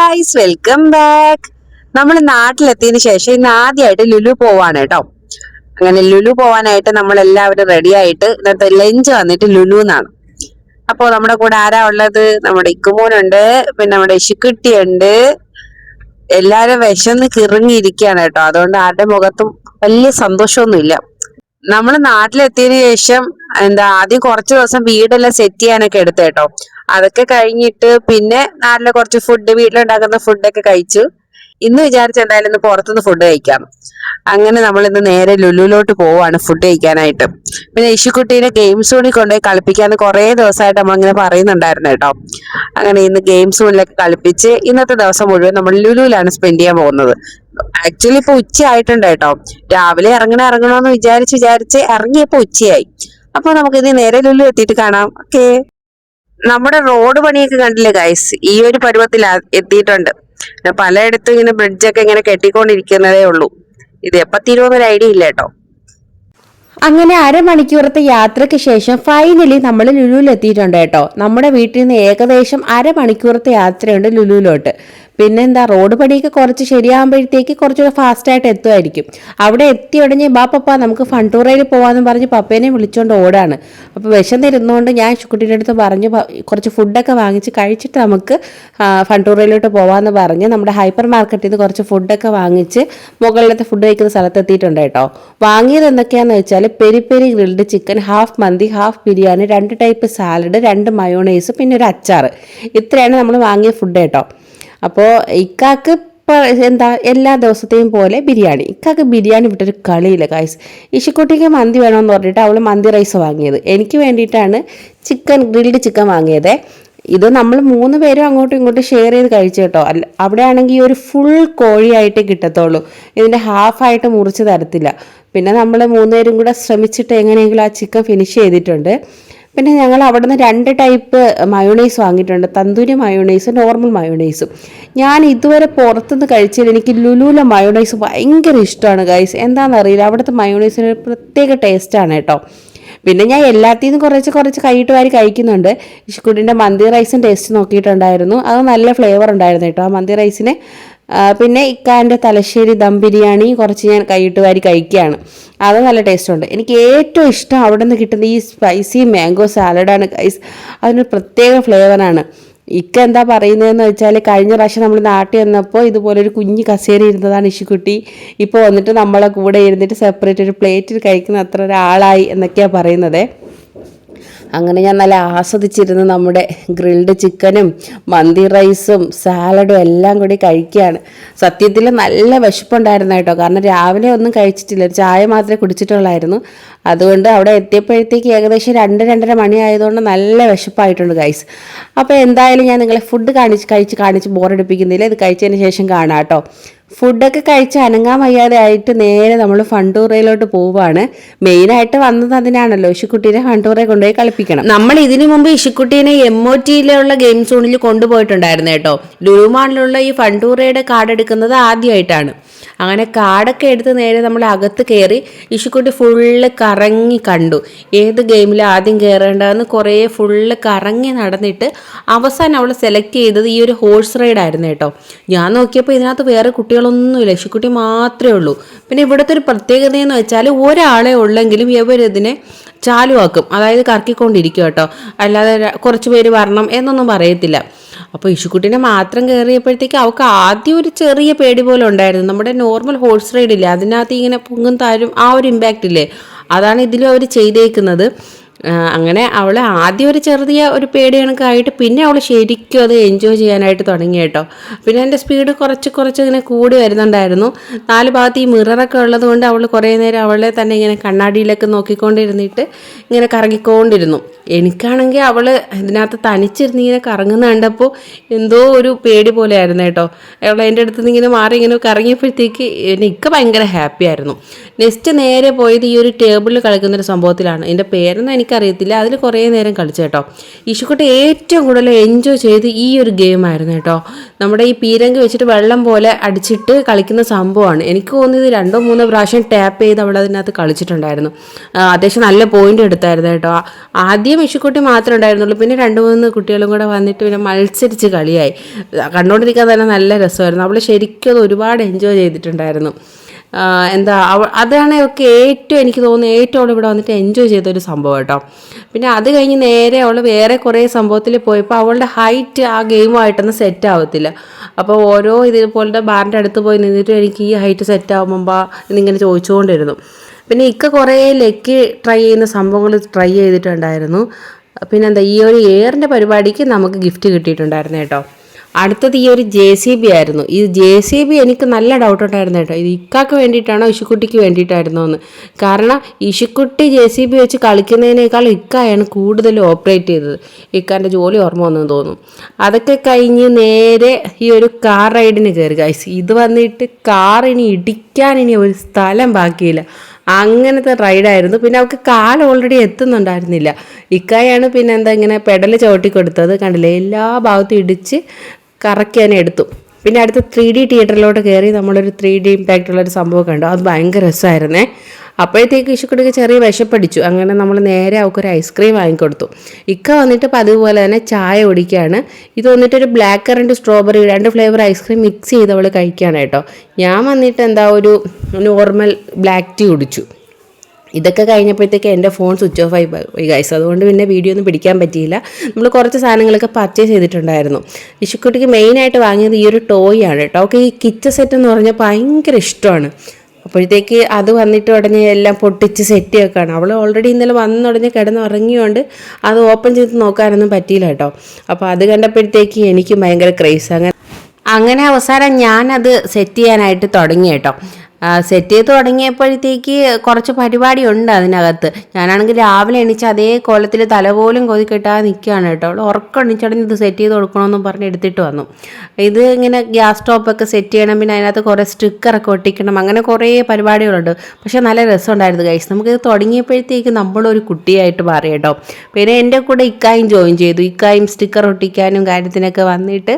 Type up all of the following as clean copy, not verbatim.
Guys, welcome back. നമ്മൾ നാട്ടിലെത്തിയതിനു ശേഷം ഇന്ന് ആദ്യമായിട്ട് ലുലു പോവാണ് കേട്ടോ. അങ്ങനെ ലുലു പോവാനായിട്ട് നമ്മൾ എല്ലാവരും റെഡി ആയിട്ട് ഇന്നത്തെ ലഞ്ച് വന്നിട്ട് ലുലു എന്നാണ്. അപ്പോ നമ്മുടെ കൂടെ ആരാ ഉള്ളത്? നമ്മുടെ ഇക്കുമോനുണ്ട്, പിന്നെ നമ്മുടെ ഇശുക്കുട്ടിയുണ്ട്. എല്ലാരും വിശന്ന് കിറങ്ങിയിരിക്കുകയാണ് കേട്ടോ. അതുകൊണ്ട് ആരുടെ മുഖത്തും വലിയ സന്തോഷമൊന്നുമില്ല. നമ്മൾ നാട്ടിലെത്തിയതിനു ശേഷം ആദ്യം കുറച്ചു ദിവസം വീടെല്ലാം സെറ്റ് ചെയ്യാനൊക്കെ എടുത്തു കേട്ടോ. അതൊക്കെ കഴിഞ്ഞിട്ട് പിന്നെ നാട്ടിലെ കുറച്ച് ഫുഡ്, വീട്ടിലുണ്ടാക്കുന്ന ഫുഡൊക്കെ കഴിച്ചു. ഇന്ന് വിചാരിച്ച എന്തായാലും ഇന്ന് പുറത്തുനിന്ന് ഫുഡ് കഴിക്കാം. അങ്ങനെ നമ്മൾ ഇന്ന് നേരെ ലുലുലോട്ട് പോവാണ് ഫുഡ് കഴിക്കാനായിട്ട്. പിന്നെ ഇശുക്കുട്ടീനെ ഗെയിം സോണിൽ കൊണ്ടുപോയി കളിപ്പിക്കാന്ന് കുറേ ദിവസമായിട്ട് നമ്മളിങ്ങനെ പറയുന്നുണ്ടായിരുന്നു കേട്ടോ. അങ്ങനെ ഇന്ന് ഗെയിം സോണിലൊക്കെ കളിപ്പിച്ച് ഇന്നത്തെ ദിവസം മുഴുവൻ നമ്മൾ ലുലുവിലാണ് സ്പെൻഡ് ചെയ്യാൻ പോകുന്നത്. ആക്ച്വലി ഇപ്പൊ ഉച്ച ആയിട്ടുണ്ട് കേട്ടോ. രാവിലെ ഇറങ്ങണോന്ന് വിചാരിച്ച് ഇറങ്ങിയപ്പോ ഉച്ചയായി. അപ്പൊ നമുക്ക് ഇനി നേരെ ലുലു എത്തിയിട്ട് കാണാം. ഓക്കേ. നമ്മുടെ റോഡ് പണിയൊക്കെ കണ്ടില്ലേ ഗൈസ്? ഈ ഒരു പരുവത്തിൽ എത്തിയിട്ടുണ്ട്. പലയിടത്തും ഇങ്ങനെ ബ്രിഡ്ജൊക്കെ ഇങ്ങനെ കെട്ടിക്കൊണ്ടിരിക്കുന്നതേ ഉള്ളൂ. ഇത് എപ്പ തീരുമെന്നൊരു ഐഡിയ ഇല്ല കേട്ടോ. അങ്ങനെ അരമണിക്കൂറത്തെ യാത്രയ്ക്ക് ശേഷം ഫൈനലി നമ്മൾ ലുലുവിൽ എത്തിയിട്ടുണ്ട് കേട്ടോ. നമ്മുടെ വീട്ടിൽ നിന്ന് ഏകദേശം അരമണിക്കൂറത്തെ യാത്രയുണ്ട് ലുലുവിലോട്ട്. പിന്നെന്താ, റോഡ് പണിയൊക്കെ കുറച്ച് ശരിയാകുമ്പോഴത്തേക്ക് കുറച്ചുകൂടെ ഫാസ്റ്റായിട്ട് എത്തുമായിരിക്കും. അവിടെ എത്തി ഉടനെ പപ്പ നമുക്ക് ഫണ്ടൂറയിൽ പോകാമെന്ന് പറഞ്ഞ് പപ്പേനെ വിളിച്ചുകൊണ്ട് ഓടാണ്. അപ്പോൾ വിശന്നിരുന്നുകൊണ്ട് ഞാൻ കുട്ടിയുടെ അടുത്ത് പറഞ്ഞു കുറച്ച് ഫുഡൊക്കെ വാങ്ങിച്ച് കഴിച്ചിട്ട് നമുക്ക് ഫണ്ടൂറയിലോട്ട് പോകാമെന്ന് പറഞ്ഞ് നമ്മുടെ ഹൈപ്പർ മാർക്കറ്റിൽ നിന്ന് കുറച്ച് ഫുഡൊക്കെ വാങ്ങിച്ച് മുകളിലത്തെ ഫുഡ് കഴിക്കുന്ന സ്ഥലത്ത് എത്തിയിട്ടുണ്ട് കേട്ടോ. വാങ്ങിയത് എന്തൊക്കെയാണെന്ന് വെച്ചാൽ peri peri grilled chicken, half മന്തി, half biryani, 2 type salad, 2 mayonnaise, പിന്നെ ഒരു അച്ചാർ. ഇത്രയാണ് നമ്മൾ വാങ്ങിയ ഫുഡ് കേട്ടോ. അപ്പോൾ ഇക്കാക്ക് എല്ലാ ദിവസത്തെയും പോലെ ബിരിയാണി. ഇക്കാക്ക് ബിരിയാണി വിട്ടൊരു കളിയില്ല ഗൈസ്. ഇശുക്കുട്ടിക്ക് മന്തി വേണമെന്ന് പറഞ്ഞിട്ട് അവൾ മന്തി റൈസ് വാങ്ങിയത്. എനിക്ക് വേണ്ടിയിട്ടാണ് ഗ്രിൽഡ് ചിക്കൻ വാങ്ങിയത്. ഇത് നമ്മൾ 3 പേരും അങ്ങോട്ടും ഇങ്ങോട്ടും ഷെയർ ചെയ്ത് കഴിച്ചു കേട്ടോ. അവിടെ ആണെങ്കിൽ ഒരു ഫുൾ കോഴിയായിട്ടേ കിട്ടത്തുള്ളൂ, ഇതിൻ്റെ ഹാഫായിട്ട് മുറിച്ച് തരത്തില്ല. പിന്നെ നമ്മൾ 3 പേരും കൂടെ ശ്രമിച്ചിട്ട് എങ്ങനെയെങ്കിലും ആ ചിക്കൻ ഫിനിഷ് ചെയ്തിട്ടുണ്ട്. പിന്നെ ഞങ്ങൾ അവിടെ നിന്ന് 2 ടൈപ്പ് മയോണൈസ് വാങ്ങിയിട്ടുണ്ട്. തന്തൂരി മയോണൈസും നോർമൽ മയോണൈസും. ഞാൻ ഇതുവരെ പുറത്തുനിന്ന് കഴിച്ചതിൽ എനിക്ക് ലുലുവിലെ മയോണൈസ് ഭയങ്കര ഇഷ്ടമാണ് ഗൈസ്. എന്താണെന്നറിയില്ല, അവിടുത്തെ മയോണൈസിന് ഒരു പ്രത്യേക ടേസ്റ്റാണ് കേട്ടോ. പിന്നെ ഞാൻ എല്ലാത്തിൽ നിന്നും കുറച്ച് കൈയിട്ട് വാരി കഴിക്കുന്നുണ്ട്. ഇഷ്കുട്ടിൻ്റെ മന്തി റൈസും ടേസ്റ്റ് നോക്കിയിട്ടുണ്ടായിരുന്നു. അത് നല്ല ഫ്ലേവർ ഉണ്ടായിരുന്നു കേട്ടോ ആ മന്തി റൈസിന്. പിന്നെ ഇക്കാൻ്റെ തലശ്ശേരി ദം ബിരിയാണി കുറച്ച് ഞാൻ കൈയിട്ട് വാരി കഴിക്കുകയാണ്. അത് നല്ല ടേസ്റ്റ് ഉണ്ട്. എനിക്ക് ഏറ്റവും ഇഷ്ടം അവിടെ നിന്ന് കിട്ടുന്ന ഈ സ്പൈസി മാംഗോ സാലഡാണ് ഗൈസ്. അതിനൊരു പ്രത്യേക ഫ്ലേവറാണ്. ഇക്ക എന്താ പറയുന്നതെന്ന് വെച്ചാൽ, കഴിഞ്ഞ പ്രാവശ്യം നമ്മൾ നാട്ടിൽ വന്നപ്പോൾ ഇതുപോലൊരു കുഞ്ഞ് കസേര ഇരുന്നതാണ് ഇശുക്കുട്ടി. ഇപ്പോൾ വന്നിട്ട് നമ്മളെ കൂടെ ഇരുന്നിട്ട് സെപ്പറേറ്റ് ഒരു പ്ലേറ്റിൽ കഴിക്കുന്ന അത്ര ഒരാളായി എന്നൊക്കെയാണ് പറയുന്നത്. അങ്ങനെ ഞാൻ നല്ല ആസ്വദിച്ചിരുന്ന് നമ്മുടെ ഗ്രിൽഡ് ചിക്കനും മന്തി റൈസും സാലഡും എല്ലാം കൂടി കഴിക്കുകയാണ്. സത്യത്തിൽ നല്ല വിശപ്പുണ്ടായിരുന്നു കേട്ടോ. കാരണം രാവിലെ ഒന്നും കഴിച്ചിട്ടില്ല, ചായ മാത്രമേ കുടിച്ചിട്ടുള്ളായിരുന്നു. അതുകൊണ്ട് അവിടെ എത്തിയപ്പോഴത്തേക്ക് ഏകദേശം 2-2:30 മണി ആയതുകൊണ്ട് നല്ല വിശപ്പായിട്ടുണ്ട് ഗൈസ്. അപ്പോൾ എന്തായാലും ഞാൻ നിങ്ങളെ ഫുഡ് കാണിച്ച് ബോറടിപ്പിക്കുന്നില്ല. ഇത് കഴിച്ചതിന് ശേഷം കാണാം കേട്ടോ. ഫുഡൊക്കെ കഴിച്ച് അനങ്ങാൻ വയ്യാതെ ആയിട്ട് നേരെ നമ്മൾ ഫണ്ടൂറയിലോട്ട് പോവുകയാണ്. മെയിനായിട്ട് വന്നത് അതിനാണല്ലോ, ഇശുക്കുട്ടീനെ ഫണ്ടൂറയിൽ കൊണ്ടുപോയി കളിപ്പിക്കണം. നമ്മൾ ഇതിനു മുമ്പ് ഇശുക്കുട്ടീനെ MOTയിലുള്ള ഗെയിം സോണിൽ കൊണ്ടുപോയിട്ടുണ്ടായിരുന്നു കേട്ടോ. ലുലുമാളിലുള്ള ഈ ഫണ്ടൂറയുടെ കാർഡ് എടുക്കുന്നത് ആദ്യമായിട്ടാണ്. അങ്ങനെ കാർഡൊക്കെ എടുത്ത് നേരെ നമ്മൾ അകത്ത് കയറി ഇശുക്കുട്ടി ഫുള്ള് കറങ്ങി കണ്ടു. ഏത് ഗെയിമിൽ ആദ്യം കയറേണ്ടതെന്ന് കുറേ ഫുള്ള് കറങ്ങി നടന്നിട്ട് അവസാനം അവൾ സെലക്ട് ചെയ്തത് ഈ ഒരു ഹോഴ്സ് റൈഡായിരുന്നു കേട്ടോ. ഞാൻ നോക്കിയപ്പോൾ ഇതിനകത്ത് വേറെ കുട്ടികളൊന്നുമില്ല, ഇശുക്കുട്ടി മാത്രമേ ഉള്ളൂ. പിന്നെ ഇവിടുത്തെ ഒരു പ്രത്യേകതയെന്ന് വെച്ചാൽ ഒരാളെ ഉള്ളെങ്കിലും ഇവരിതിനെ ചാലുവാക്കും, അതായത് കറക്കിക്കൊണ്ടിരിക്കും കേട്ടോ. അല്ലാതെ കുറച്ച് പേര് വരണം എന്നൊന്നും പറയത്തില്ല. അപ്പോൾ ഇശുക്കുട്ടിനെ മാത്രം കയറിയപ്പോഴത്തേക്ക് അവൾക്ക് ആദ്യം ഒരു ചെറിയ പേടി പോലെ ഉണ്ടായിരുന്നു. നമ്മുടെ നോർമൽ ഹോഴ്സ് റൈഡില്ലേ, അതിനകത്ത് ഇങ്ങനെ പൊങ്ങും താരും ആ ഒരു ഇമ്പാക്റ്റ് ഇല്ലേ, അതാണ് ഇതിലും അവർ ചെയ്തേക്കുന്നത്. അങ്ങനെ അവൾ ആദ്യം ഒരു ചെറിയ ഒരു പേടി കണക്കായിട്ട് പിന്നെ അവൾ ശരിക്കും അത് എൻജോയ് ചെയ്യാനായിട്ട് തുടങ്ങി കേട്ടോ. പിന്നെ എൻ്റെ സ്പീഡ് കുറച്ച് ഇങ്ങനെ കൂടി വരുന്നുണ്ടായിരുന്നു. 4 ഭാഗത്ത് ഈ മിററൊക്കെ ഉള്ളത് കൊണ്ട് അവൾ കുറേ നേരം അവളെ തന്നെ ഇങ്ങനെ കണ്ണാടിയിലൊക്കെ നോക്കിക്കൊണ്ടിരുന്നിട്ട് ഇങ്ങനെ കറങ്ങിക്കൊണ്ടിരുന്നു. എനിക്കാണെങ്കിൽ അവൾ ഇതിനകത്ത് തനിച്ചിരുന്ന് ഇങ്ങനെ കറങ്ങുന്ന കണ്ടപ്പോൾ എന്തോ ഒരു പേടി പോലെ ആയിരുന്നു കേട്ടോ. അവൾ എൻ്റെ അടുത്ത് നിന്ന് ഇങ്ങനെ മാറി ഇങ്ങനെ കറങ്ങിയപ്പോഴത്തേക്ക് എനിക്ക് ഭയങ്കര ഹാപ്പി ആയിരുന്നു. നെക്സ്റ്റ് നേരെ പോയത് ഈ ഒരു ടേബിളിൽ കളിക്കുന്നൊരു സംഭവത്തിലാണ്. എൻ്റെ പേരൊന്നും എനിക്ക് എനിക്കറിയത്തില്ല. അതിൽ കുറേ നേരം കളിച്ചു കേട്ടോ. ഇഷുക്കുട്ടി ഏറ്റവും കൂടുതൽ എൻജോയ് ചെയ്ത് ഈ ഒരു ഗെയിമായിരുന്നു കേട്ടോ. നമ്മുടെ ഈ പീരങ്കി വെച്ചിട്ട് വെള്ളം പോലെ അടിച്ചിട്ട് കളിക്കുന്ന സംഭവമാണ്. എനിക്ക് തോന്നിയത് 2-3 പ്രാവശ്യം ടാപ്പ് ചെയ്ത് അവൾ അതിനകത്ത് കളിച്ചിട്ടുണ്ടായിരുന്നു. അത്യാവശ്യം നല്ല പോയിന്റ് എടുത്തായിരുന്നു കേട്ടോ. ആദ്യം ഇഷുക്കുട്ടി മാത്രമേ ഉണ്ടായിരുന്നുള്ളൂ, പിന്നെ 2-3 കുട്ടികളും കൂടെ വന്നിട്ട് പിന്നെ മത്സരിച്ച് കളിയായി. കണ്ടുകൊണ്ടിരിക്കാൻ തന്നെ നല്ല രസമായിരുന്നു. അവൾ ശരിക്കും അത് ഒരുപാട് എൻജോയ് ചെയ്തിട്ടുണ്ടായിരുന്നു. അതാണ് ഒക്കെ എനിക്ക് തോന്നുന്നു ഏറ്റവും അവൾ ഇവിടെ വന്നിട്ട് എൻജോയ് ചെയ്തൊരു സംഭവം കേട്ടോ. പിന്നെ അത് കഴിഞ്ഞ് നേരെ അവൾ വേറെ കുറേ സംഭവത്തിൽ പോയപ്പോൾ അവളുടെ ഹൈറ്റ് ആ ഗെയിമുമായിട്ടൊന്നും സെറ്റ് ആവത്തില്ല. അപ്പോൾ ഓരോ ഇതേപോലത്തെ ബാറിൻ്റെ അടുത്ത് പോയി നിന്നിട്ട് എനിക്ക് ഈ ഹൈറ്റ് സെറ്റ് ആകുമ്പോൾ എന്നിങ്ങനെ ചോദിച്ചുകൊണ്ടിരുന്നു. പിന്നെ കുറേ ലെക്ക് ട്രൈ ചെയ്യുന്ന സംഭവങ്ങൾ ട്രൈ ചെയ്തിട്ടുണ്ടായിരുന്നു. പിന്നെന്താ, ഈ ഒരു എയറിൻ്റെ പരിപാടിക്ക് നമുക്ക് ഗിഫ്റ്റ് കിട്ടിയിട്ടുണ്ടായിരുന്നു കേട്ടോ. അടുത്തത് ഈ ഒരു JCB ആയിരുന്നു. ഈ JCB എനിക്ക് നല്ല ഡൗട്ട് ഉണ്ടായിരുന്നു കേട്ടോ. ഇത് ഇക്കാക്ക് വേണ്ടിയിട്ടാണോ ഇഷുക്കുട്ടിക്ക് വേണ്ടിയിട്ടായിരുന്നോ എന്ന്. കാരണം ഇഷുക്കുട്ടി JCB വെച്ച് കളിക്കുന്നതിനേക്കാൾ ഇക്കായാണ് കൂടുതൽ ഓപ്പറേറ്റ് ചെയ്തത്. ഇക്കാൻ്റെ ജോലി ഓർമ്മ വന്നെന്ന് തോന്നുന്നു. അതൊക്കെ കഴിഞ്ഞ് നേരെ ഈ ഒരു കാർ റൈഡിന് കയറി ഗൈസ്. ഇത് വന്നിട്ട് കാറിനി ഇടിക്കാൻ ഒരു സ്ഥലം ബാക്കിയില്ല, അങ്ങനത്തെ റൈഡായിരുന്നു. പിന്നെ അവൾക്ക് കാൽ ഓൾറെഡി എത്തുന്നുണ്ടായിരുന്നില്ല. ഇക്കായാണ് പിന്നെ ഇങ്ങനെ പെഡൽ ചവിട്ടി കൊടുത്തത്. കണ്ടില്ലേ, എല്ലാ ഭാഗത്തും ഇടിച്ച് കറക്കി തന്നെ എടുത്തു. പിന്നെ അടുത്ത് 3D തിയേറ്ററിലോട്ട് കയറി നമ്മളൊരു 3D ഇമ്പാക്റ്റുള്ളൊരു സംഭവം കണ്ടു. അത് ഭയങ്കര രസമായിരുന്നേ. അപ്പോഴത്തേക്ക് ഇഷുക്കുട്ടിക്ക് ചെറിയ വിശപ്പടിച്ചു. അങ്ങനെ നമ്മൾ നേരെ അവൾക്കൊരു ഐസ്ക്രീം വാങ്ങിക്കൊടുത്തു. ഇക്ക വന്നിട്ട് അതുപോലെ തന്നെ ചായ കുടിക്കുകയാണ്. ഇത് വന്നിട്ടൊരു black currant strawberry 2 flavour ice cream mix ചെയ്ത് അവൾ കഴിക്കുകയാണ് കേട്ടോ. ഞാൻ വന്നിട്ട് ഒരു നോർമൽ ബ്ലാക്ക് ടീ കുടിച്ചു. ഇതൊക്കെ കഴിഞ്ഞപ്പോഴത്തേക്ക് എൻ്റെ ഫോൺ സ്വിച്ച് ഓഫ് ആയി ഗൈസ്. അതുകൊണ്ട് പിന്നെ വീഡിയോ ഒന്നും പിടിക്കാൻ പറ്റിയില്ല. നമ്മൾ കുറച്ച് സാധനങ്ങളൊക്കെ പർച്ചേസ് ചെയ്തിട്ടുണ്ടായിരുന്നു. ഇഷുക്കുട്ടിക്ക് മെയിനായിട്ട് വാങ്ങിയത് ഈ ഒരു ടോയ് ആണ് കേട്ടോ. അവൾക്ക് ഈ കിച്ചൺ സെറ്റ് എന്ന് പറഞ്ഞാൽ ഭയങ്കര ഇഷ്ടമാണ്. അപ്പോഴത്തേക്ക് അത് വന്നിട്ട് ഉടനെ എല്ലാം പൊട്ടിച്ച് സെറ്റ് വെക്കുകയാണ്. അവൾ ഓൾറെഡി ഇന്നലെ വന്നുടനെ കിടന്നുറങ്ങിയോണ്ട് അത് ഓപ്പൺ ചെയ്ത് നോക്കാനൊന്നും പറ്റിയില്ല കേട്ടോ. അപ്പോൾ അത് കണ്ടപ്പോഴത്തേക്ക് എനിക്ക് ഭയങ്കര ക്രേസ്. അങ്ങനെ അവസാനം ഞാനത് സെറ്റ് ചെയ്യാനായിട്ട് തുടങ്ങി കേട്ടോ. സെറ്റ് ചെയ്ത് തുടങ്ങിയപ്പോഴത്തേക്ക് കുറച്ച് പരിപാടി ഉണ്ട് അതിനകത്ത്. ഞാനാണെങ്കിൽ രാവിലെ എണീച്ച് അതേ കോലത്തിൽ തലപോലും കൊതി കെട്ടാതെ നിൽക്കുകയാണ് കേട്ടോ. അവൾ ഉറക്കം എണീച്ചടഞ്ഞ് ഇത് സെറ്റ് ചെയ്ത് കൊടുക്കണമെന്നും പറഞ്ഞ് എടുത്തിട്ട് വന്നു. ഇത് ഇങ്ങനെ ഗ്യാസ് സ്റ്റോപ്പൊക്കെ സെറ്റ് ചെയ്യണം, പിന്നെ അതിനകത്ത് കുറേ സ്റ്റിക്കറൊക്കെ ഒട്ടിക്കണം, അങ്ങനെ കുറേ പരിപാടികളുണ്ട്. പക്ഷേ നല്ല രസമുണ്ടായിരുന്നു ഗൈസ്. നമുക്കിത് തുടങ്ങിയപ്പോഴത്തേക്ക് നമ്മളൊരു കുട്ടിയായിട്ട് മാറി കേട്ടോ. പിന്നെ എൻ്റെ കൂടെ ഇക്കായും ജോയിൻ ചെയ്തു. ഇക്കായും സ്റ്റിക്കർ ഒട്ടിക്കാനും കാര്യത്തിനൊക്കെ വന്നിട്ട്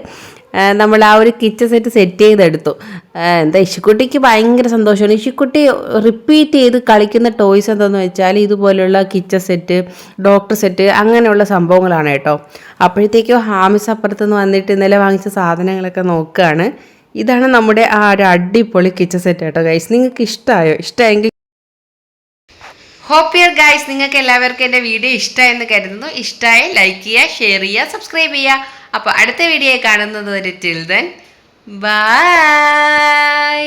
നമ്മൾ ആ ഒരു കിച്ചൺ സെറ്റ് ചെയ്തെടുത്തു. ഇഷുക്കുട്ടിക്ക് ഭയങ്കര സന്തോഷമാണ്. ഇഷുക്കുട്ടി റിപ്പീറ്റ് ചെയ്ത് കളിക്കുന്ന ടോയ്സ് എന്താണെന്ന് വെച്ചാൽ ഇതുപോലെയുള്ള കിച്ചൺ സെറ്റ്, ഡോക്ടർ സെറ്റ്, അങ്ങനെയുള്ള സംഭവങ്ങളാണ് കേട്ടോ. അപ്പോഴത്തേക്കും ഹാമിസ് അപ്പുറത്തുനിന്ന് വന്നിട്ട് ഇന്നലെ വാങ്ങിച്ച സാധനങ്ങളൊക്കെ നോക്കുകയാണ്. ഇതാണ് നമ്മുടെ ആ ഒരു അടിപൊളി കിച്ചൺ സെറ്റ് കേട്ടോ ഗൈസ്. നിങ്ങൾക്ക് ഇഷ്ടമായെങ്കിൽ ഹോപ്പ് യുവർ ഗൈസ് നിങ്ങൾക്ക് എല്ലാവർക്കും എൻ്റെ വീഡിയോ ഇഷ്ടമായെന്ന് കരുതുന്നു. ഇഷ്ടമായി ലൈക്ക് ചെയ്യുക, ഷെയർ ചെയ്യുക, സബ്സ്ക്രൈബ് ചെയ്യുക. അപ്പോൾ അടുത്ത വീഡിയോ കാണുന്നത് വരെ ടിൽ ദെൻ ബൈ.